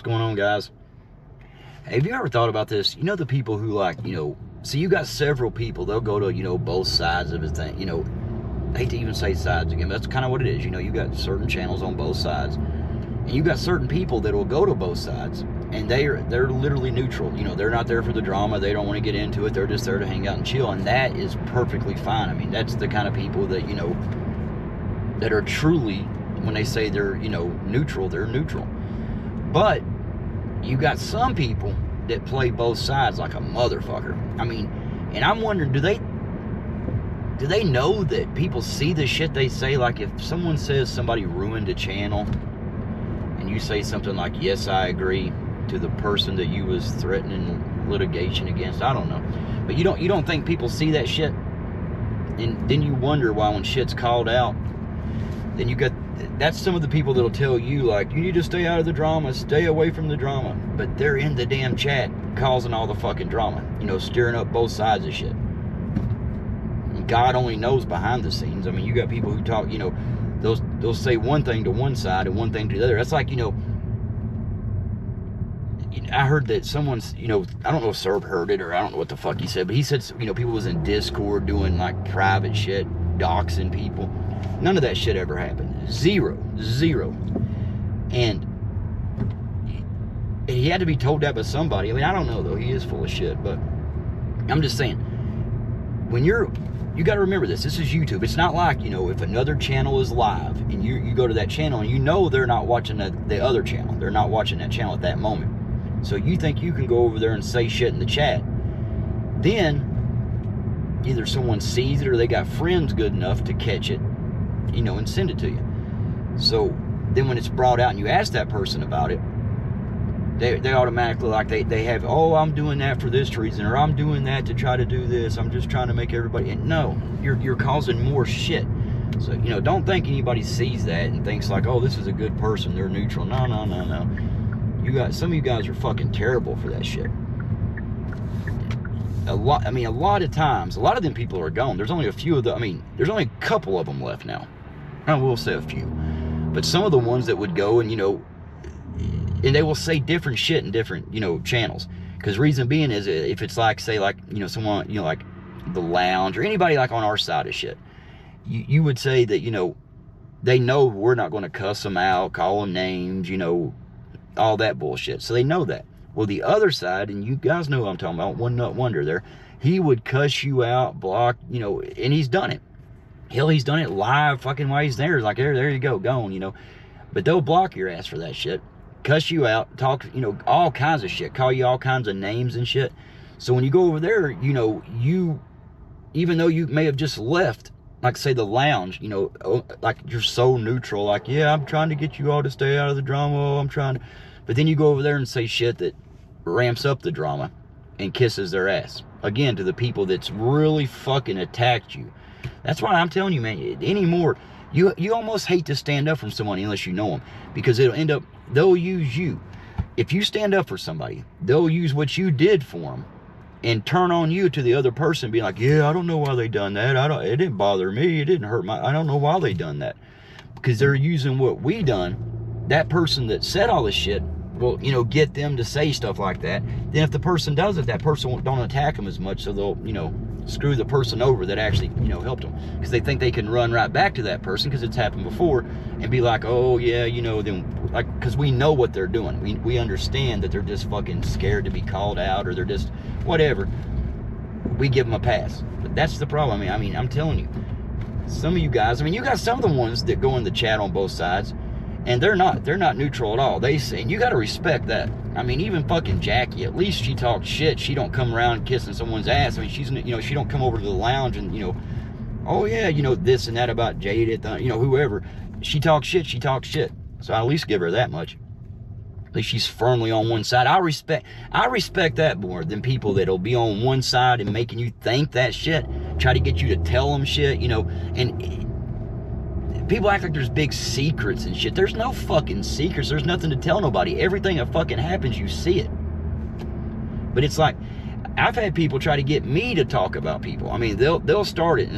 What's going on, guys? Hey, have you ever thought about this? You know, the people who so you got several people, they'll go to, both sides of the thing. I hate to even say sides again, but that's kind of what it is. You got certain channels on both sides. And you got certain people that will go to both sides, and they're literally neutral. They're not there for the drama. They don't want to get into it. They're just there to hang out and chill, and that is perfectly fine. I mean, that's the kind of people that, that are truly, when they say they're, neutral, they're neutral. But you got some people that play both sides like a motherfucker. I mean, and I'm wondering, do they know that people see the shit they say? Like, if someone says somebody ruined a channel, and you say something like, yes, I agree, to the person that you was threatening litigation against, I don't know. But you don't think people see that shit? And then you wonder why when shit's called out, then you got, that's some of the people that'll tell you, like, you need to stay out of the drama, stay away from the drama. But they're in the damn chat causing all the fucking drama, stirring up both sides of shit. And God only knows behind the scenes. I mean, you got people who talk, they'll say one thing to one side and one thing to the other. That's like, I heard that someone's, I don't know if Serb heard it, or I don't know what the fuck he said, but he said, people was in Discord doing like private shit, doxing people. None of that shit ever happened. Zero. And he had to be told that by somebody. I mean, I don't know though. He is full of shit, but I'm just saying, when you got to remember this. This is YouTube. It's not like, if another channel is live and you go to that channel and they're not watching the other channel. They're not watching that channel at that moment. So you think you can go over there and say shit in the chat. Then either someone sees it or they got friends good enough to catch it, and send it to you. So then when it's brought out and you ask that person about it, they automatically, like, they have, oh, I'm doing that for this reason, or I'm doing that to try to do this, I'm just trying to make everybody, and no, you're causing more shit. So, don't think anybody sees that and thinks like, oh, this is a good person, they're neutral. No. Some of you guys are fucking terrible for that shit. A lot of times, a lot of them people are gone. There's only a few of them. There's only a couple of them left now. I will say a few. But some of the ones that would go and, and they will say different shit in different, channels. Because reason being is, if it's like, say, like, someone, like the lounge or anybody like on our side of shit, you would say that, they know we're not going to cuss them out, call them names, all that bullshit. So they know that. Well, the other side, and you guys know what I'm talking about, One Nut Wonder there, he would cuss you out, block, and he's done it. Hell, he's done it live fucking while he's there. Like, there you go, gone, But they'll block your ass for that shit. Cuss you out, talk, all kinds of shit, call you all kinds of names and shit. So when you go over there, even though you may have just left, like, say, the lounge, like, you're so neutral, like, yeah, I'm trying to get you all to stay out of the drama, but then you go over there and say shit that ramps up the drama and kisses their ass. Again, to the people that's really fucking attacked you. That's why I'm telling you, man, anymore, you almost hate to stand up for someone unless you know them. Because they'll use you. If you stand up for somebody, they'll use what you did for them and turn on you to the other person, being like, yeah, I don't know why they done that. It didn't bother me. It didn't hurt I don't know why they done that. Because they're using what we done. That person that said all this shit will, get them to say stuff like that. Then if the person does it, that person don't attack them as much, so they'll, screw the person over that actually, helped them. Because they think they can run right back to that person because it's happened before and be like, oh, yeah, then, like, because we know what they're doing. We understand that they're just fucking scared to be called out, or they're just whatever. We give them a pass. But that's the problem. I'm telling you, some of you guys, you got some of the ones that go in the chat on both sides, and they're not neutral at all. They say, and you got to respect that. Even fucking Jackie, at least she talks shit. She don't come around kissing someone's ass. She's, she don't come over to the lounge and, oh yeah, this and that about Jaded, whoever. She talks shit. So I at least give her that much. At least she's firmly on one side. I respect that more than people that'll be on one side and making you think that shit, try to get you to tell them shit, and people act like there's big secrets and shit. There's no fucking secrets. There's nothing to tell nobody. Everything that fucking happens, you see it. But it's like, I've had people try to get me to talk about people. They'll start it,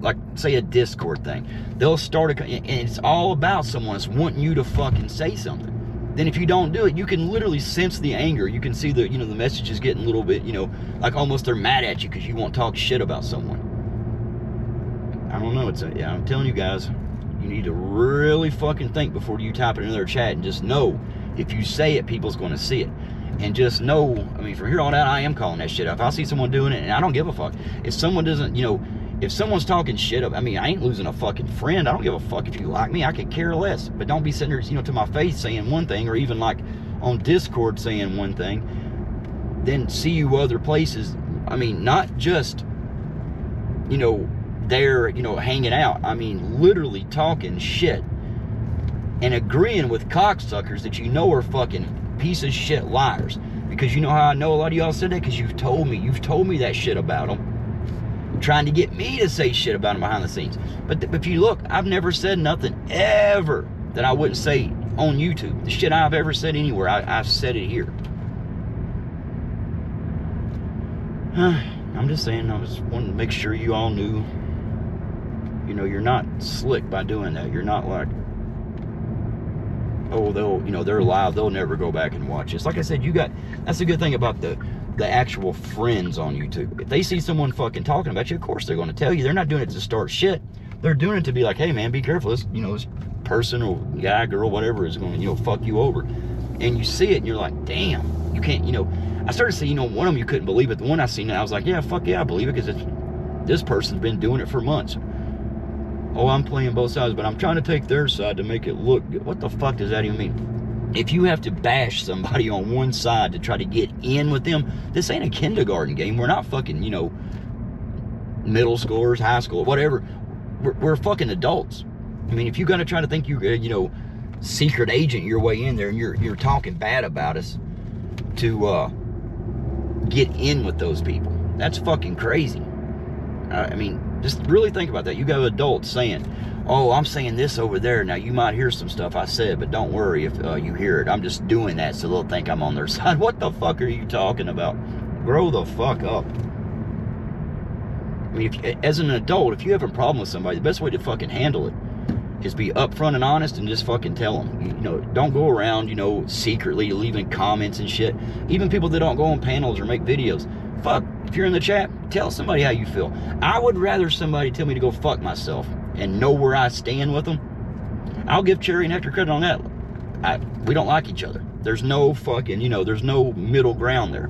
like, say, a Discord thing. They'll start it, and it's all about someone that's wanting you to fucking say something. then if you don't do it, you can literally sense the anger. You can see the, you know, the message is getting a little bit, you know, like almost they're mad at you because you won't talk shit about someone. I don't know. Yeah, I'm telling you guys, you need to really fucking think before you type it in their chat, and just know if you say it, people's going to see it. And just know, I mean, from here on out, I am calling that shit out. If I see someone doing it, and I don't give a fuck. If someone doesn't, you know, if someone's talking shit up, I mean, I ain't losing a fucking friend. I don't give a fuck if you like me. I could care less. But don't be sitting there, you know, to my face saying one thing, or even like on Discord saying one thing, then see you other places. I mean, not just, you know, there, you know, hanging out. I mean, literally talking shit and agreeing with cocksuckers that you know are fucking piece of shit liars. Because you know how I know a lot of y'all said that? Because you've told me that shit about them, trying to get me to say shit about them behind the scenes. But if you look, I've never said nothing ever that I wouldn't say on YouTube. The shit I've ever said anywhere, I've said it here. I'm just saying, I just wanted to make sure you all knew, you know, you're not slick by doing that. You're not like, oh, they'll, you know, they're live, they'll never go back and watch this. Like I said, that's the good thing about the actual friends on YouTube. If they see someone fucking talking about you, of course they're going to tell you. They're not doing it to start shit. They're doing it to be like, hey man, be careful. This, you know, this person or guy, girl, whatever is going to, you know, fuck you over. And you see it and you're like, damn, you can't, you know. I started seeing, you know, one of them you couldn't believe it. The one I seen, I was like, yeah, fuck yeah, I believe it, because this person's been doing it for months. Oh, I'm playing both sides, but I'm trying to take their side to make it look good. What the fuck does that even mean? If you have to bash somebody on one side to try to get in with them, this ain't a kindergarten game. We're not fucking, you know, middle schoolers, high school, whatever. We're fucking adults. I mean, if you're gonna try to think you're, you know, secret agent your way in there, and you're talking bad about us to get in with those people, that's fucking crazy. I mean, just really think about that. You got adults saying, oh, I'm saying this over there. Now, you might hear some stuff I said, but don't worry if you hear it. I'm just doing that so they'll think I'm on their side. What the fuck are you talking about? Grow the fuck up. I mean, as an adult, if you have a problem with somebody, the best way to fucking handle it is be upfront and honest and just fucking tell them. You know, don't go around, you know, secretly leaving comments and shit. Even people that don't go on panels or make videos. Fuck, if you're in the chat, tell somebody how you feel. I would rather somebody tell me to go fuck myself and know where I stand with them. I'll give Cherry and Hector credit on that. We don't like each other. There's no fucking, you know, there's no middle ground there.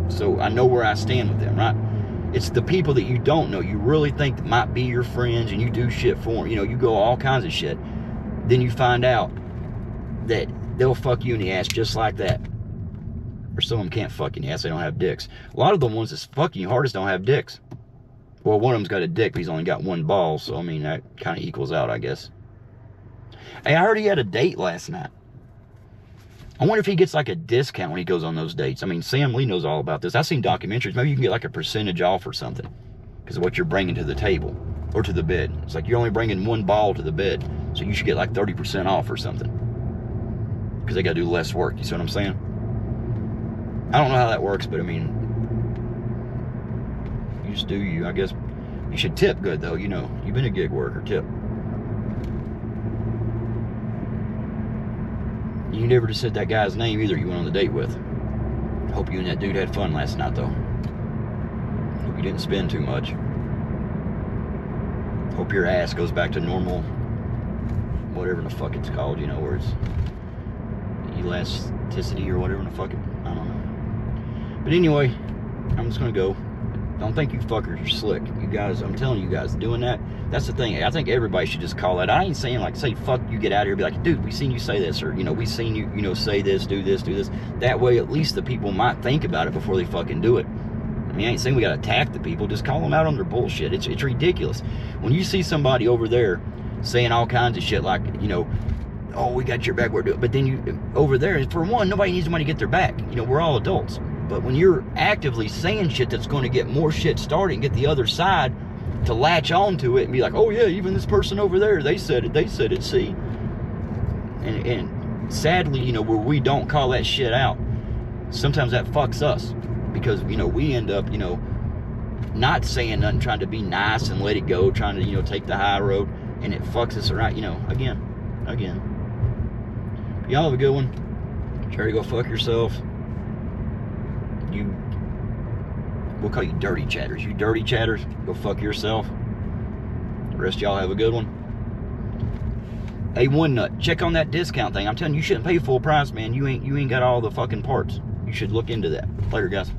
So I know where I stand with them, right? It's the people that you don't know, you really think that might be your friends, and you do shit for them. You know, you go all kinds of shit. Then you find out that they'll fuck you in the ass just like that. Or some of them can't fuck in the ass, they don't have dicks. A lot of the ones that's fucking you hardest don't have dicks. Well, one of them's got a dick, but he's only got one ball, so I mean, that kind of equals out, I guess. Hey, I heard he had a date last night. I wonder if he gets like a discount when he goes on those dates. I mean, Sam Lee knows all about this. I've seen documentaries. Maybe you can get like a percentage off or something because of what you're bringing to the table or to the bed. It's like you're only bringing one ball to the bed, so you should get like 30% off or something because they got to do less work. You see what I'm saying? I don't know how that works, but I mean, you just do you. I guess you should tip good though. You know, you've been a gig worker, tip. You never just said that guy's name either you went on the date with. Hope you and that dude had fun last night though. Hope you didn't spend too much. Hope your ass goes back to normal, whatever the fuck it's called, you know, where it's elasticity or whatever the fuck it, I don't know. But anyway, I'm just gonna go. Don't think you fuckers are slick. You guys, I'm telling you guys, doing that, that's the thing. I think everybody should just call that. I ain't saying like, say, fuck you, get out of here. Be like, dude, we seen you say this. Or, you know, we seen you, you know, say this, do this, do this. That way, at least the people might think about it before they fucking do it. I mean, I ain't saying we gotta attack the people. Just call them out on their bullshit. It's ridiculous. When you see somebody over there saying all kinds of shit like, you know, oh, we got your back, we're doing, but then you, over there, for one, nobody needs somebody to get their back. You know, we're all adults. But when you're actively saying shit that's going to get more shit started and get the other side to latch on to it and be like, oh yeah, even this person over there, they said it, see? And sadly, you know, where we don't call that shit out, sometimes that fucks us. Because, you know, we end up, you know, not saying nothing, trying to be nice and let it go, trying to, you know, take the high road, and it fucks us around, you know, again. Y'all have a good one. Try to go fuck yourself. We'll call you dirty chatters. You dirty chatters, go fuck yourself. The rest of y'all have a good one. Hey, One Nut, check on that discount thing. I'm telling you, you shouldn't pay full price, man. You ain't got all the fucking parts. You should look into that. Later, guys.